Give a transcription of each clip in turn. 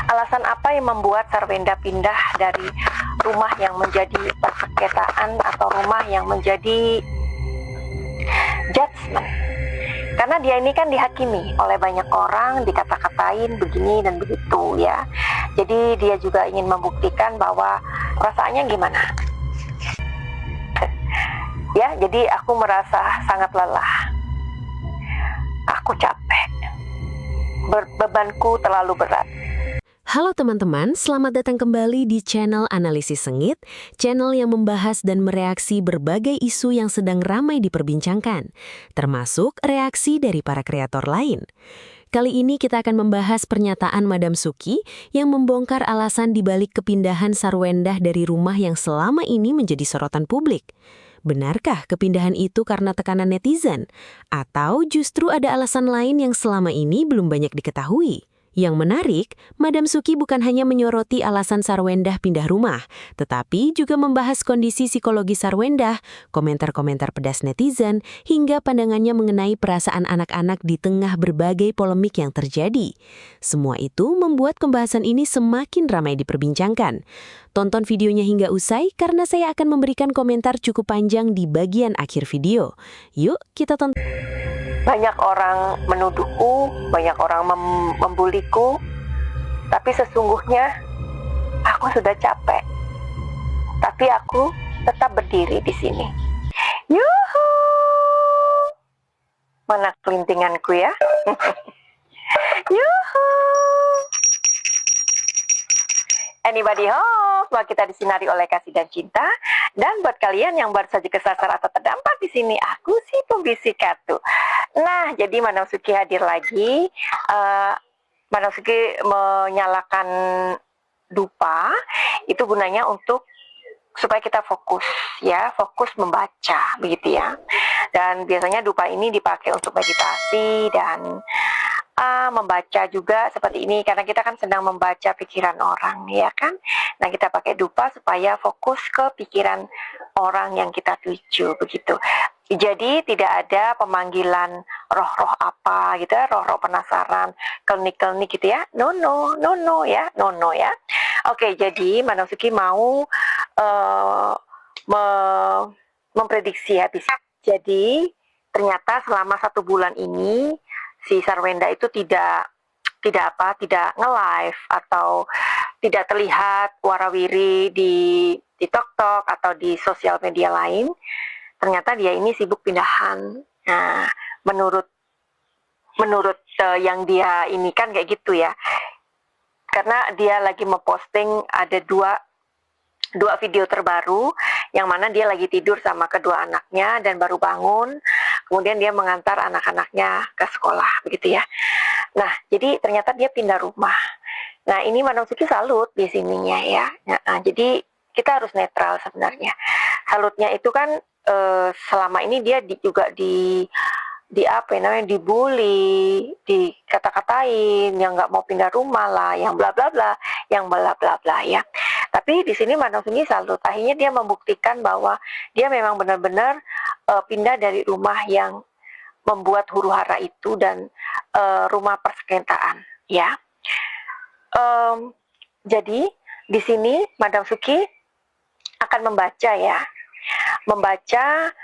Alasan apa yang membuat Sarwenda pindah dari rumah yang menjadi persengketaan atau rumah yang menjadi judgement? Karena dia ini kan dihakimi oleh banyak orang, dikata-katain begini dan begitu ya. Jadi dia juga ingin membuktikan bahwa perasaannya gimana. Ya, jadi aku merasa sangat lelah. Aku capek. Bebanku terlalu berat. Halo teman-teman, selamat datang kembali di channel Analisis Sengit, channel yang membahas dan mereaksi berbagai isu yang sedang ramai diperbincangkan, termasuk reaksi dari para kreator lain. Kali ini kita akan membahas pernyataan Madam Suki yang membongkar alasan dibalik kepindahan Sarwenda dari rumah yang selama ini menjadi sorotan publik. Benarkah kepindahan itu karena tekanan netizen? Atau justru ada alasan lain yang selama ini belum banyak diketahui? Yang menarik, Madam Suki bukan hanya menyoroti alasan Sarwenda pindah rumah, tetapi juga membahas kondisi psikologi Sarwenda, komentar-komentar pedas netizen, hingga pandangannya mengenai perasaan anak-anak di tengah berbagai polemik yang terjadi. Semua itu membuat pembahasan ini semakin ramai diperbincangkan. Tonton videonya hingga usai karena saya akan memberikan komentar cukup panjang di bagian akhir video. Yuk, kita tonton. Banyak orang menuduhku, banyak orang membuliku, tapi sesungguhnya aku sudah capek. Tapi aku tetap berdiri di sini. Yuhu! Mana kelintinganku ya? Yuhu! Anybody home? Semua kita disinari oleh kasih dan cinta. Dan buat kalian yang baru saja kesasar atau terdampak di sini, aku si pembisik kartu. Nah, jadi Madam Suki hadir lagi. Madam Suki menyalakan dupa. Itu gunanya untuk supaya kita fokus, ya, fokus membaca, begitu ya. Dan biasanya dupa ini dipakai untuk meditasi dan membaca juga seperti ini karena kita kan sedang membaca pikiran orang, ya kan? Nah, kita pakai dupa supaya fokus ke pikiran orang yang kita tuju, begitu. Jadi tidak ada pemanggilan roh-roh apa gitu ya, roh-roh penasaran, klinik-klinik gitu ya. No ya, no ya. Oke, jadi Madam Suki mau memprediksi habis. Jadi ternyata selama 1 bulan ini si Sarwenda itu tidak nge-live atau tidak terlihat warawiri di TikTok atau di sosial media lain. Ternyata dia ini sibuk pindahan. Nah, menurut yang dia ini kan kayak gitu ya. Karena dia lagi memposting ada dua video terbaru yang mana dia lagi tidur sama kedua anaknya dan baru bangun, kemudian dia mengantar anak-anaknya ke sekolah, begitu ya. Nah, jadi ternyata dia pindah rumah. Nah, ini Madam Suki salut di sininya ya. Nah, jadi kita harus netral sebenarnya. Salutnya itu kan selama ini dia juga dibully, dikata-katain, yang nggak mau pindah rumah lah, yang bla bla bla, yang bla bla bla ya. Tapi di sini Madam Suki salut, akhirnya dia membuktikan bahwa dia memang benar-benar pindah dari rumah yang membuat huru-hara itu dan rumah persengketaan ya. Jadi di sini Madam Suki akan membaca ya. Membaca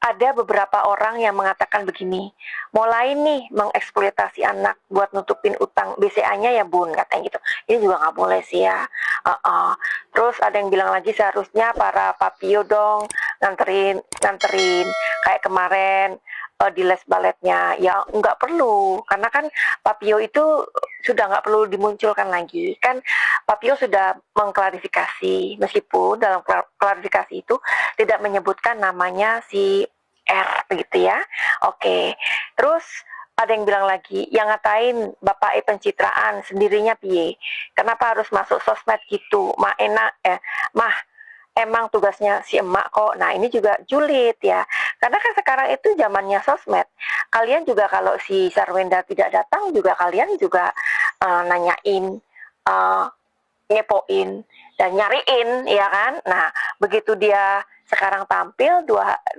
ada beberapa orang yang mengatakan begini, mulai nih mengeksploitasi anak buat nutupin utang BCA-nya ya bun, katanya gitu. Ini juga nggak boleh sih ya. Terus ada yang bilang lagi seharusnya para papio dong nganterin kayak kemarin di les baletnya. Ya nggak perlu, karena kan papio itu sudah nggak perlu dimunculkan lagi. Kan papio sudah mengklarifikasi, meskipun dalam klarifikasi itu tidak menyebutkan namanya si R, begitu ya. Oke, terus ada yang bilang lagi, yang ngatain bapak pencitraan sendirinya piye? Kenapa harus masuk sosmed gitu? Mah emang tugasnya si emak kok. Nah, ini juga julid ya. Karena kan sekarang itu zamannya sosmed. Kalian juga kalau si Sarwenda tidak datang juga kalian juga nanyain, ngepoin dan nyariin, ya kan? Nah, begitu dia sekarang tampil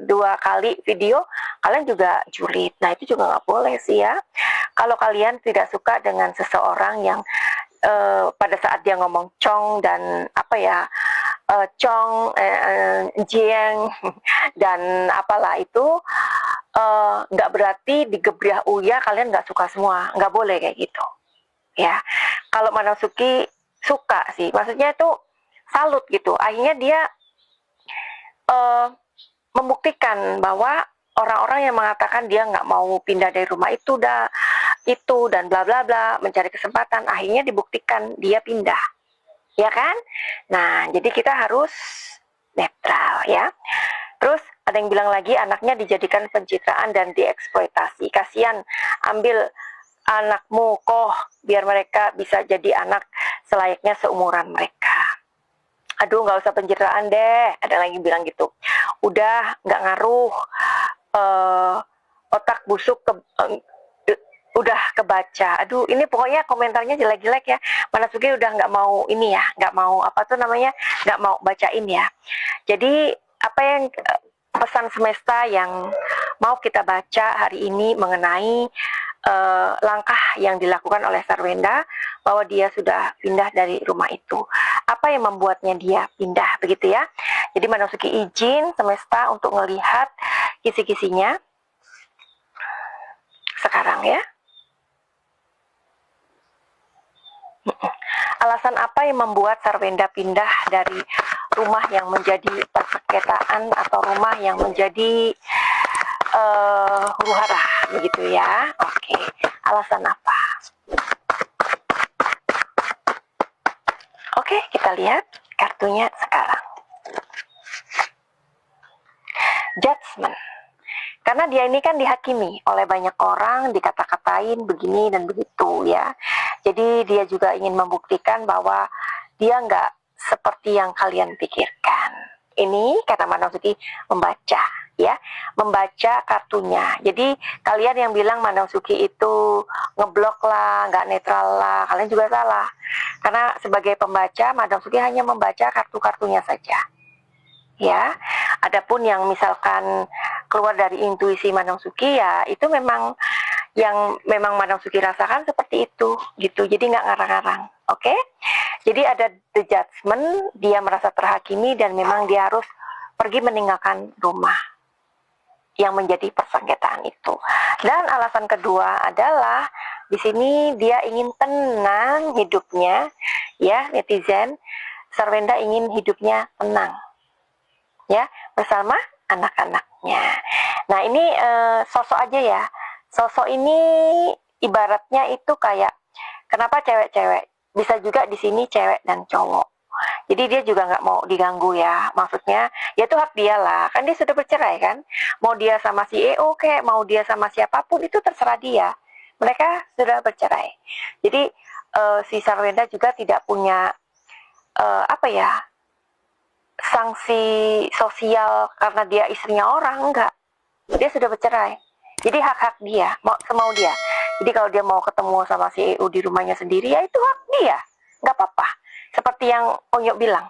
dua kali video, kalian juga julid. Nah, itu juga nggak boleh sih ya. Kalau kalian tidak suka dengan seseorang yang pada saat dia ngomong cong dan apa ya, cong, jeng, dan apalah itu, nggak berarti digebriah uya kalian nggak suka semua, nggak boleh kayak gitu ya. Kalau Manasuki suka sih, maksudnya itu salut gitu, akhirnya dia membuktikan bahwa orang-orang yang mengatakan dia nggak mau pindah dari rumah itu dan bla bla bla, mencari kesempatan, akhirnya dibuktikan dia pindah, ya kan? Nah, jadi kita harus netral ya. Terus ada yang bilang lagi anaknya dijadikan pencitraan dan dieksploitasi. Kasihan, ambil anakmu koh biar mereka bisa jadi anak selayaknya seumuran mereka. Aduh, nggak usah pencitraan deh. Ada lagi bilang gitu. Udah nggak ngaruh, otak busuk udah kebaca. Aduh, ini pokoknya komentarnya jelek-jelek ya. Manasuki udah nggak mau ini ya, nggak mau apa tuh namanya, nggak mau bacain ya. Jadi apa yang pesan semesta yang mau kita baca hari ini mengenai langkah yang dilakukan oleh Sarwenda bahwa dia sudah pindah dari rumah itu. Apa yang membuatnya dia pindah begitu ya. Jadi Manasuki izin semesta untuk melihat kisi-kisinya sekarang ya. Alasan apa yang membuat Sarwenda pindah dari rumah yang menjadi persengketaan atau rumah yang menjadi huru-hara begitu ya. Oke, alasan apa? Oke, kita lihat kartunya sekarang. Judgment. Karena dia ini kan dihakimi oleh banyak orang, dikata-katain begini dan begitu ya. Jadi dia juga ingin membuktikan bahwa dia nggak seperti yang kalian pikirkan. Ini kata Manasuki membaca ya, membaca kartunya. Jadi kalian yang bilang Manasuki itu ngeblok lah, nggak netral lah, kalian juga salah. Karena sebagai pembaca, Manasuki hanya membaca kartu-kartunya saja. Ya, adapun yang misalkan keluar dari intuisi Manasuki ya itu memang yang memang Manasuki rasakan seperti itu gitu. Jadi nggak ngarang-ngarang. Oke? Jadi ada the judgment, dia merasa terhakimi dan memang dia harus pergi meninggalkan rumah yang menjadi persengketaan itu. Dan alasan kedua adalah di sini dia ingin tenang hidupnya, ya netizen. Sarwenda ingin hidupnya tenang, ya bersama anak-anaknya. Nah ini sosok aja ya. Sosok ini ibaratnya itu kayak kenapa cewek-cewek, bisa juga di sini cewek dan cowok. Jadi dia juga nggak mau diganggu ya, maksudnya ya itu hak dia lah, kan dia sudah bercerai kan, mau dia sama si EO kayak mau dia sama siapapun itu terserah dia, mereka sudah bercerai. Jadi si Sarwenda juga tidak punya apa ya sanksi sosial karena dia istrinya orang, enggak, dia sudah bercerai. Jadi hak-hak dia, semau dia. Jadi kalau dia mau ketemu sama si EU di rumahnya sendiri, ya itu hak dia, nggak apa-apa. Seperti yang Onyo bilang,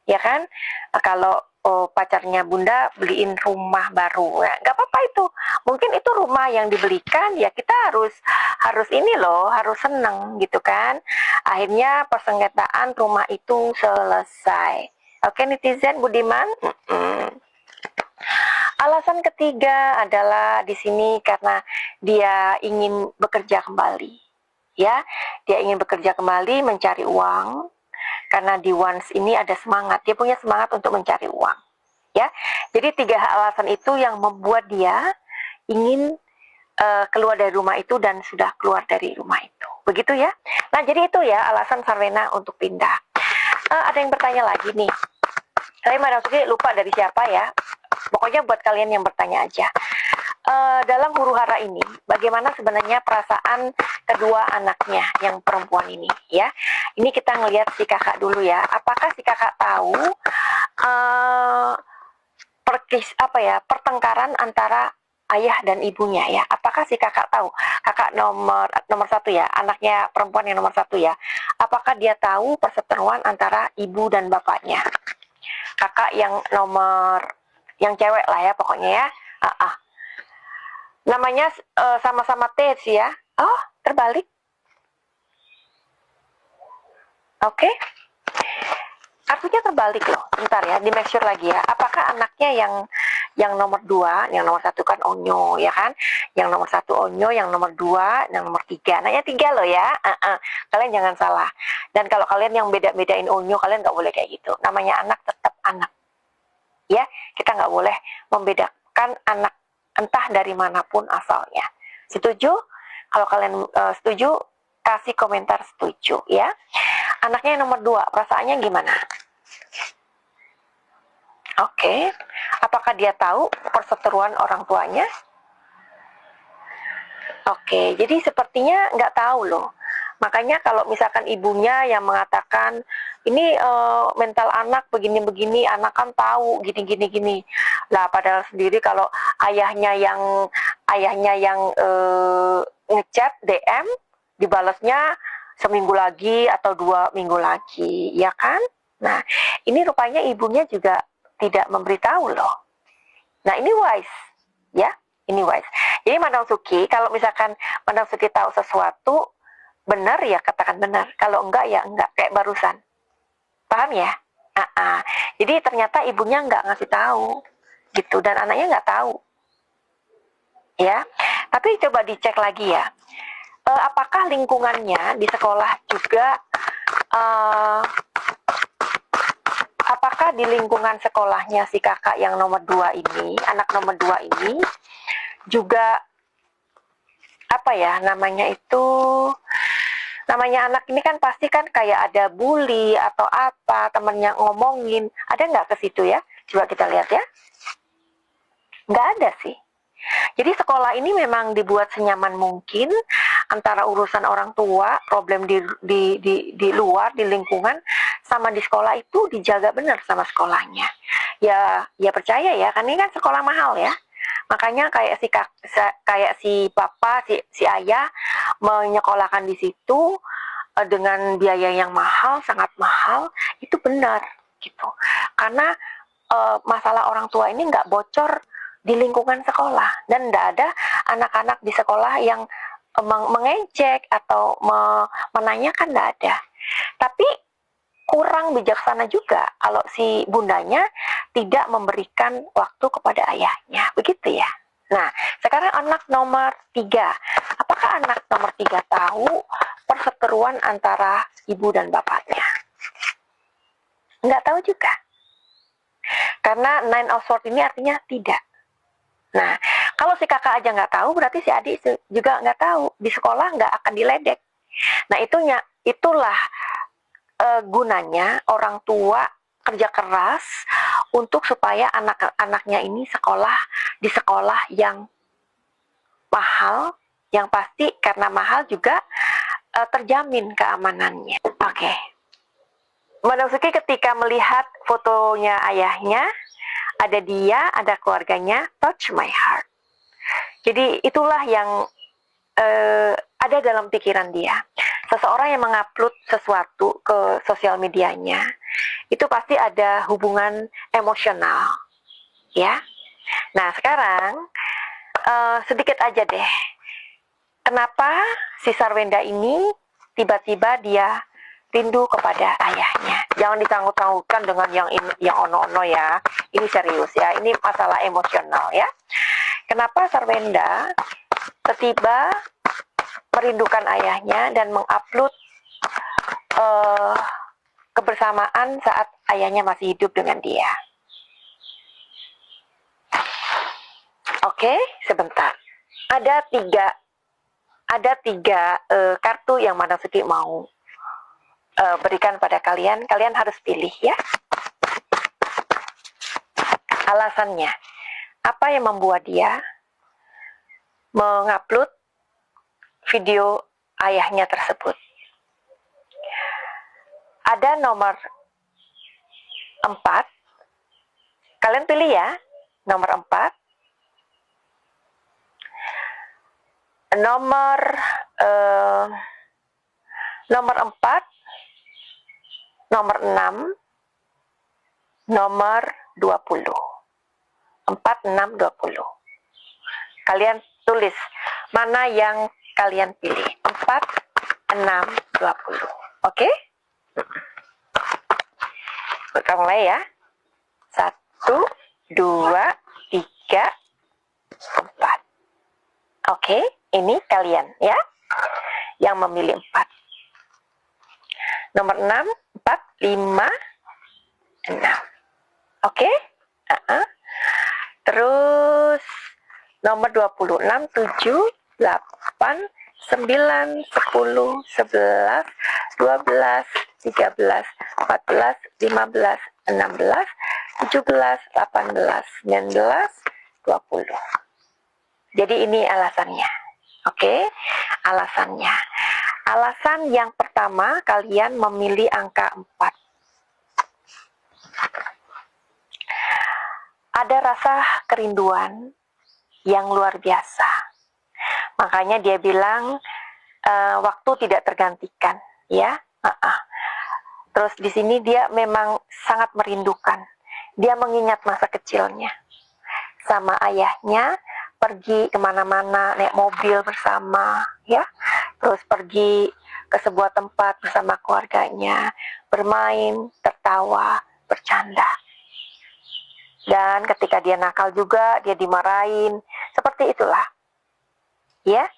ya kan? Nah, kalau pacarnya Bunda beliin rumah baru, ya, nggak apa-apa itu. Mungkin itu rumah yang dibelikan, ya kita harus ini loh, harus seneng gitu kan. Akhirnya persengketaan rumah itu selesai. Oke netizen Budiman. Alasan ketiga adalah di sini karena dia ingin bekerja kembali. Ya, dia ingin bekerja kembali mencari uang karena di Wands ini ada semangat. Dia punya semangat untuk mencari uang. Ya. Jadi 3 alasan itu yang membuat dia ingin keluar dari rumah itu dan sudah keluar dari rumah itu. Begitu ya. Nah, jadi itu ya alasan Sarwenda untuk pindah. Ada yang bertanya lagi nih. Saya Manasuki lupa dari siapa ya. Pokoknya buat kalian yang bertanya aja. Dalam huru-hara ini, bagaimana sebenarnya perasaan kedua anaknya yang perempuan ini ya. Ini kita ngelihat si kakak dulu ya. Apakah si kakak tahu pertengkaran antara ayah dan ibunya ya? Apakah si kakak tahu? Kakak nomor 1 ya, anaknya perempuan yang nomor 1 ya. Apakah dia tahu perseteruan antara ibu dan bapaknya? Kakak yang nomor yang cewek lah ya pokoknya ya. Namanya sama-sama T sih ya. Oh, terbalik. Oke. Artinya terbalik loh. Bentar ya, di make sure lagi ya. Apakah anaknya yang nomor 2, yang nomor 1 kan Onyo ya kan? Yang nomor 1 Onyo, yang nomor 2, yang nomor 3. Anaknya 3 loh ya. Kalian jangan salah. Dan kalau kalian yang beda-bedain Onyo, kalian nggak boleh kayak gitu. Namanya anak tetap anak. Ya, kita nggak boleh membedakan anak entah dari manapun asalnya. Setuju? Kalau kalian setuju, kasih komentar setuju ya. Anaknya yang nomor 2, perasaannya gimana? Oke. Apakah dia tahu perseteruan orang tuanya? Oke, jadi sepertinya nggak tahu loh. Makanya kalau misalkan ibunya yang mengatakan, ini mental anak begini-begini, anak kan tahu gini-gini. Lah padahal sendiri kalau ayahnya yang ngechat DM, dibalasnya seminggu lagi atau 2 minggu lagi, ya kan? Nah, ini rupanya ibunya juga tidak memberitahu loh. Nah, ini wise, ya. Ini wise. Jadi Madam Suki, kalau misalkan Madam Suki tahu sesuatu, benar ya katakan benar. Kalau enggak ya enggak, kayak barusan. Paham ya? Jadi ternyata ibunya enggak ngasih tahu, gitu. Dan anaknya enggak tahu. Ya, tapi coba dicek lagi ya. Apakah lingkungannya di sekolah juga, apakah di lingkungan sekolahnya si kakak yang nomor 2 ini, anak nomor 2 ini, juga apa ya namanya itu, namanya anak ini kan pasti kan kayak ada bully atau apa, temennya ngomongin, ada nggak ke situ ya? Coba kita lihat ya. Nggak ada sih. Jadi sekolah ini memang dibuat senyaman mungkin antara urusan orang tua, problem di luar, di lingkungan, sama di sekolah itu dijaga benar sama sekolahnya. Ya percaya ya, kan ini kan sekolah mahal ya. Makanya kayak si papa, si ayah menyekolahkan di situ dengan biaya yang mahal, sangat mahal, itu benar gitu. Karena masalah orang tua ini nggak bocor di lingkungan sekolah, dan tidak ada anak-anak di sekolah yang mengejek atau menanyakan, tidak ada. Tapi kurang bijaksana juga kalau si bundanya tidak memberikan waktu kepada ayahnya, begitu ya. Nah, sekarang anak nomor 3. Apakah anak nomor 3 tahu perseteruan antara ibu dan bapaknya? Nggak tahu juga. Karena 9 of Swords ini artinya tidak. Nah, kalau si kakak aja nggak tahu, berarti si adik juga nggak tahu. Di sekolah nggak akan diledek. Nah, itulah gunanya orang tua kerja keras untuk supaya anak-anaknya ini di sekolah yang mahal, yang pasti karena mahal juga terjamin keamanannya. Oke. Madam Suki ketika melihat fotonya ayahnya, ada dia, ada keluarganya, touch my heart. Jadi itulah yang ada dalam pikiran dia. Seseorang yang mengupload sesuatu ke sosial medianya, itu pasti ada hubungan emosional, ya. Nah sekarang sedikit aja deh, kenapa si Sarwenda ini tiba-tiba dia rindu kepada ayahnya. Jangan ditanggung-tanggungkan dengan yang ono-ono ya. Ini serius ya, ini masalah emosional ya. Kenapa Sarwenda tiba-tiba merindukan ayahnya dan mengupload kebersamaan saat ayahnya masih hidup dengan dia? Oke, sebentar. Ada tiga kartu yang Madam Suki mau berikan pada kalian. Kalian harus pilih ya. Alasannya, apa yang membuat dia mengupload video ayahnya tersebut? Ada nomor 4. Kalian pilih ya. Nomor 4. Nomor 4, nomor 6, nomor 20. 4, 6, 20. Kalian tulis mana yang kalian pilih. 4, 6, 20. Oke? Kita mulai ya. 1, 2, 3, 4. Oke, ini kalian ya. Yang memilih 4. Nomor 6, 4, 5, 6. Oke? Terus nomor 26, 7, 8, 9, 10, 11, 12, 13, 14, 15, 16, 17, 18, 19, 20. Jadi ini alasannya. Oke? Alasannya. Alasan yang pertama, kalian memilih angka 4. Ada rasa kerinduan yang luar biasa. Makanya dia bilang waktu tidak tergantikan, ya. Terus di sini dia memang sangat merindukan. Dia mengingat masa kecilnya sama ayahnya, pergi kemana-mana naik mobil bersama, ya. Terus pergi ke sebuah tempat bersama keluarganya, bermain, tertawa, bercanda. Dan ketika dia nakal juga, dia dimarahin. Seperti itulah. Ya,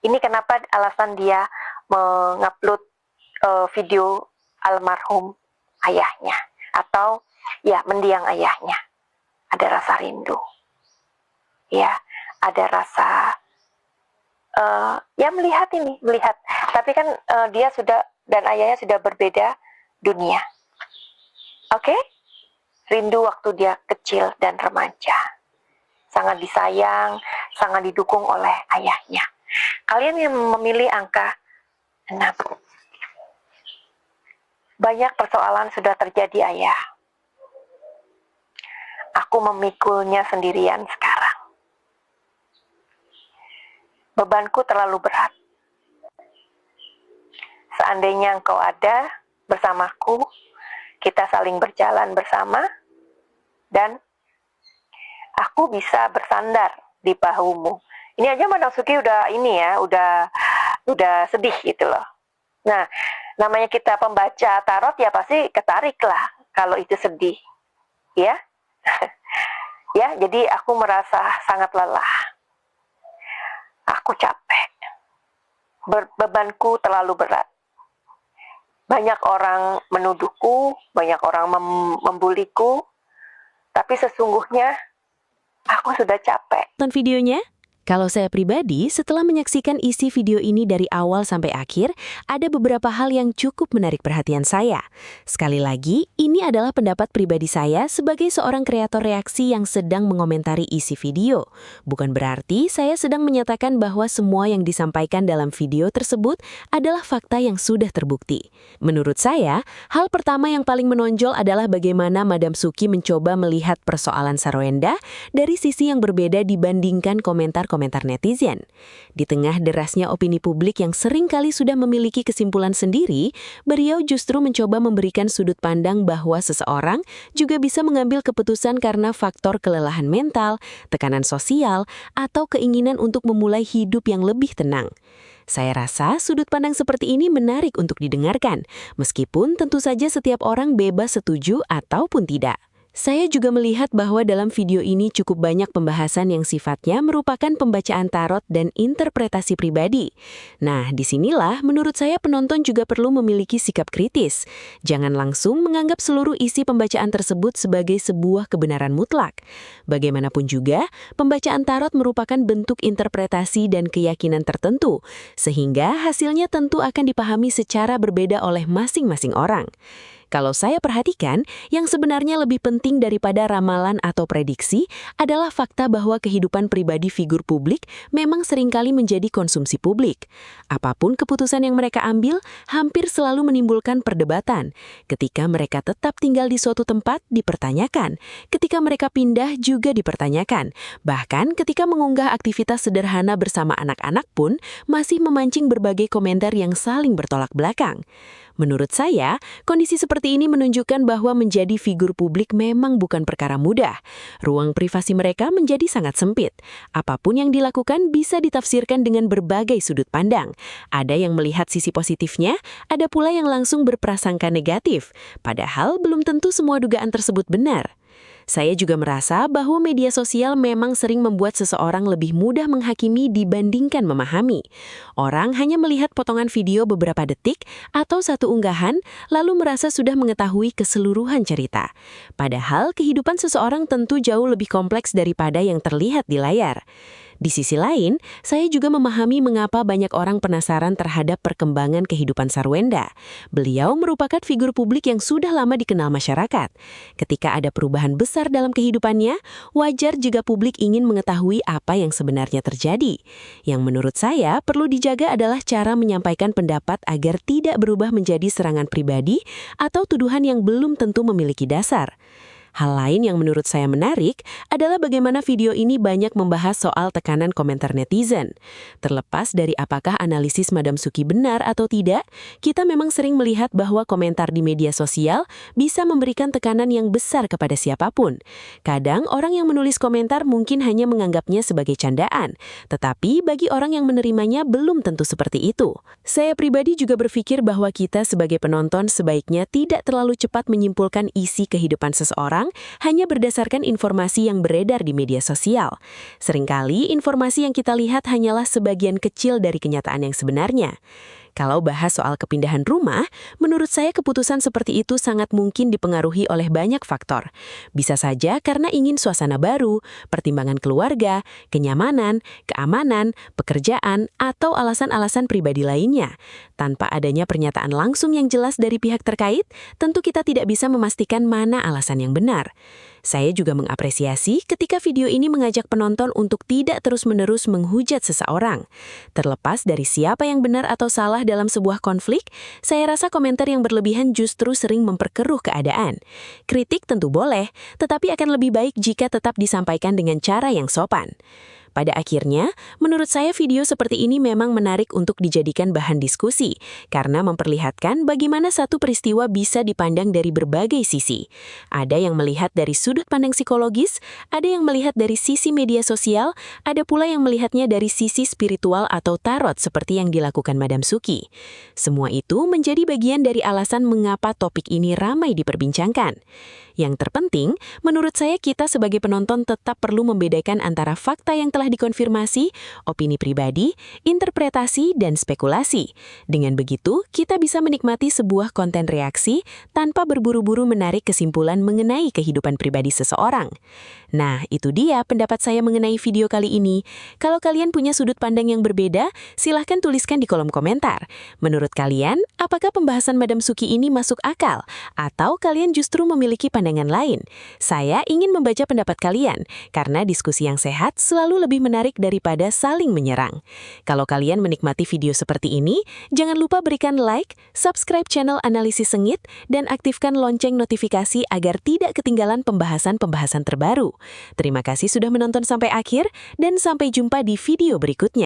ini kenapa alasan dia mengupload video almarhum ayahnya. Atau, ya, mendiang ayahnya. Ada rasa rindu. Ya, ada rasa ya melihat. Tapi kan dia sudah dan ayahnya sudah berbeda dunia. Oke? Rindu waktu dia kecil dan remaja. Sangat disayang, sangat didukung oleh ayahnya. Kalian yang memilih angka 6. Banyak persoalan sudah terjadi, ayah. Aku memikulnya sendirian sekarang. Bebanku terlalu berat. Seandainya engkau ada bersamaku, kita saling berjalan bersama, dan aku bisa bersandar di bahumu. Ini aja Madam Suki udah udah sedih gitu loh. Nah, namanya kita pembaca tarot ya pasti ketarik lah kalau itu sedih. Ya. Ya, jadi aku merasa sangat lelah. Aku capek. Bebanku terlalu berat. Banyak orang menuduhku, banyak orang membuliku, tapi sesungguhnya aku sudah capek. Tonton videonya? Kalau saya pribadi, setelah menyaksikan isi video ini dari awal sampai akhir, ada beberapa hal yang cukup menarik perhatian saya. Sekali lagi, ini adalah pendapat pribadi saya sebagai seorang kreator reaksi yang sedang mengomentari isi video. Bukan berarti saya sedang menyatakan bahwa semua yang disampaikan dalam video tersebut adalah fakta yang sudah terbukti. Menurut saya, hal pertama yang paling menonjol adalah bagaimana Madam Suki mencoba melihat persoalan Sarwenda dari sisi yang berbeda dibandingkan komentar netizen. Di tengah derasnya opini publik yang seringkali sudah memiliki kesimpulan sendiri, beliau justru mencoba memberikan sudut pandang bahwa seseorang juga bisa mengambil keputusan karena faktor kelelahan mental, tekanan sosial, atau keinginan untuk memulai hidup yang lebih tenang. Saya rasa sudut pandang seperti ini menarik untuk didengarkan, meskipun tentu saja setiap orang bebas setuju ataupun tidak. Saya juga melihat bahwa dalam video ini cukup banyak pembahasan yang sifatnya merupakan pembacaan tarot dan interpretasi pribadi. Nah, disinilah menurut saya penonton juga perlu memiliki sikap kritis. Jangan langsung menganggap seluruh isi pembacaan tersebut sebagai sebuah kebenaran mutlak. Bagaimanapun juga, pembacaan tarot merupakan bentuk interpretasi dan keyakinan tertentu, sehingga hasilnya tentu akan dipahami secara berbeda oleh masing-masing orang. Kalau saya perhatikan, yang sebenarnya lebih penting daripada ramalan atau prediksi adalah fakta bahwa kehidupan pribadi figur publik memang seringkali menjadi konsumsi publik. Apapun keputusan yang mereka ambil, hampir selalu menimbulkan perdebatan. Ketika mereka tetap tinggal di suatu tempat, dipertanyakan. Ketika mereka pindah, juga dipertanyakan. Bahkan ketika mengunggah aktivitas sederhana bersama anak-anak pun, masih memancing berbagai komentar yang saling bertolak belakang. Menurut saya, kondisi seperti seperti ini menunjukkan bahwa menjadi figur publik memang bukan perkara mudah. Ruang privasi mereka menjadi sangat sempit. Apapun yang dilakukan bisa ditafsirkan dengan berbagai sudut pandang. Ada yang melihat sisi positifnya, ada pula yang langsung berprasangka negatif. Padahal belum tentu semua dugaan tersebut benar. Saya juga merasa bahwa media sosial memang sering membuat seseorang lebih mudah menghakimi dibandingkan memahami. Orang hanya melihat potongan video beberapa detik atau satu unggahan, lalu merasa sudah mengetahui keseluruhan cerita. Padahal kehidupan seseorang tentu jauh lebih kompleks daripada yang terlihat di layar. Di sisi lain, saya juga memahami mengapa banyak orang penasaran terhadap perkembangan kehidupan Sarwenda. Beliau merupakan figur publik yang sudah lama dikenal masyarakat. Ketika ada perubahan besar dalam kehidupannya, wajar jika publik ingin mengetahui apa yang sebenarnya terjadi. Yang menurut saya perlu dijaga adalah cara menyampaikan pendapat agar tidak berubah menjadi serangan pribadi atau tuduhan yang belum tentu memiliki dasar. Hal lain yang menurut saya menarik adalah bagaimana video ini banyak membahas soal tekanan komentar netizen. Terlepas dari apakah analisis Madam Suki benar atau tidak, kita memang sering melihat bahwa komentar di media sosial bisa memberikan tekanan yang besar kepada siapapun. Kadang orang yang menulis komentar mungkin hanya menganggapnya sebagai candaan, tetapi bagi orang yang menerimanya belum tentu seperti itu. Saya pribadi juga berpikir bahwa kita sebagai penonton sebaiknya tidak terlalu cepat menyimpulkan isi kehidupan seseorang hanya berdasarkan informasi yang beredar di media sosial. Seringkali informasi yang kita lihat hanyalah sebagian kecil dari kenyataan yang sebenarnya. Kalau bahas soal kepindahan rumah, menurut saya keputusan seperti itu sangat mungkin dipengaruhi oleh banyak faktor. Bisa saja karena ingin suasana baru, pertimbangan keluarga, kenyamanan, keamanan, pekerjaan, atau alasan-alasan pribadi lainnya. Tanpa adanya pernyataan langsung yang jelas dari pihak terkait, tentu kita tidak bisa memastikan mana alasan yang benar. Saya juga mengapresiasi ketika video ini mengajak penonton untuk tidak terus-menerus menghujat seseorang. Terlepas dari siapa yang benar atau salah dalam sebuah konflik, saya rasa komentar yang berlebihan justru sering memperkeruh keadaan. Kritik tentu boleh, tetapi akan lebih baik jika tetap disampaikan dengan cara yang sopan. Pada akhirnya, menurut saya video seperti ini memang menarik untuk dijadikan bahan diskusi, karena memperlihatkan bagaimana satu peristiwa bisa dipandang dari berbagai sisi. Ada yang melihat dari sudut pandang psikologis, ada yang melihat dari sisi media sosial, ada pula yang melihatnya dari sisi spiritual atau tarot seperti yang dilakukan Madam Suki. Semua itu menjadi bagian dari alasan mengapa topik ini ramai diperbincangkan. Yang terpenting, menurut saya kita sebagai penonton tetap perlu membedakan antara fakta yang telah dikonfirmasi, opini pribadi, interpretasi, dan spekulasi. Dengan begitu, kita bisa menikmati sebuah konten reaksi tanpa berburu-buru menarik kesimpulan mengenai kehidupan pribadi seseorang. Nah, itu dia pendapat saya mengenai video kali ini. Kalau kalian punya sudut pandang yang berbeda, silahkan tuliskan di kolom komentar. Menurut kalian, apakah pembahasan Madam Suki ini masuk akal? Atau kalian justru memiliki pandangan lain? Saya ingin membaca pendapat kalian, karena diskusi yang sehat selalu lebih menarik daripada saling menyerang. Kalau kalian menikmati video seperti ini, jangan lupa berikan like, subscribe channel Analisis Sengit, dan aktifkan lonceng notifikasi agar tidak ketinggalan pembahasan-pembahasan terbaru. Terima kasih sudah menonton sampai akhir, dan sampai jumpa di video berikutnya.